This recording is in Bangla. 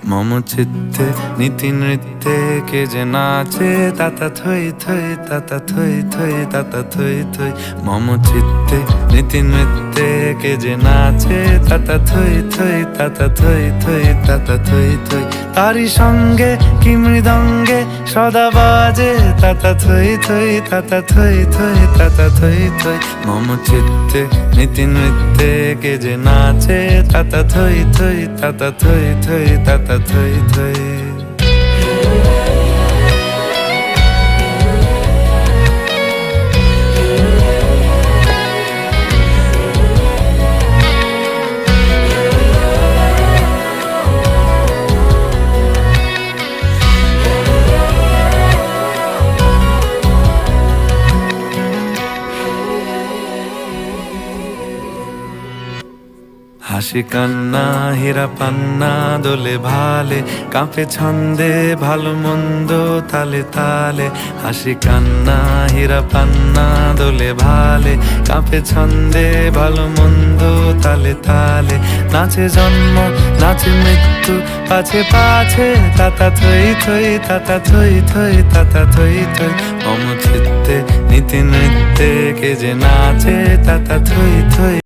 মম চিত্তে নীতি নৃত্যে কে যে নাচে তাতা থই থই তাতা থই থই তাতা থই থই। মম চিত্তে নীতি নৃত্যে কে যে নাচে তাতা থই থই তাতা থই থই তাতা থই থই। তারি সঙ্গে কি মৃদঙ্গে সদা বাজে তাতা থই থই তাতা থই থই তাতা থই থই। মম চিত্তে নীতি নৃত্যে কে যে নাচে তাতা থই থই তাতা থই থই তাতা থই থই। হাসি কান্না হীরা পান্না দোলে ভালে কাঁপে ছন্দে ভালো মন্দ তালে তালে। হাসি কান্না হীরা পান্না দোলে ভালে কাঁপে ছন্দে ভালো মন্দ তালে তালে। নাচে জন্ম নাচে মৃত্যু পাছে পাছে তাতা থই থই তাতা থই থই তাতা থই থই। মম চিত্তে নীতি নৃত্যে কে যে নাচে তাতা থই থই।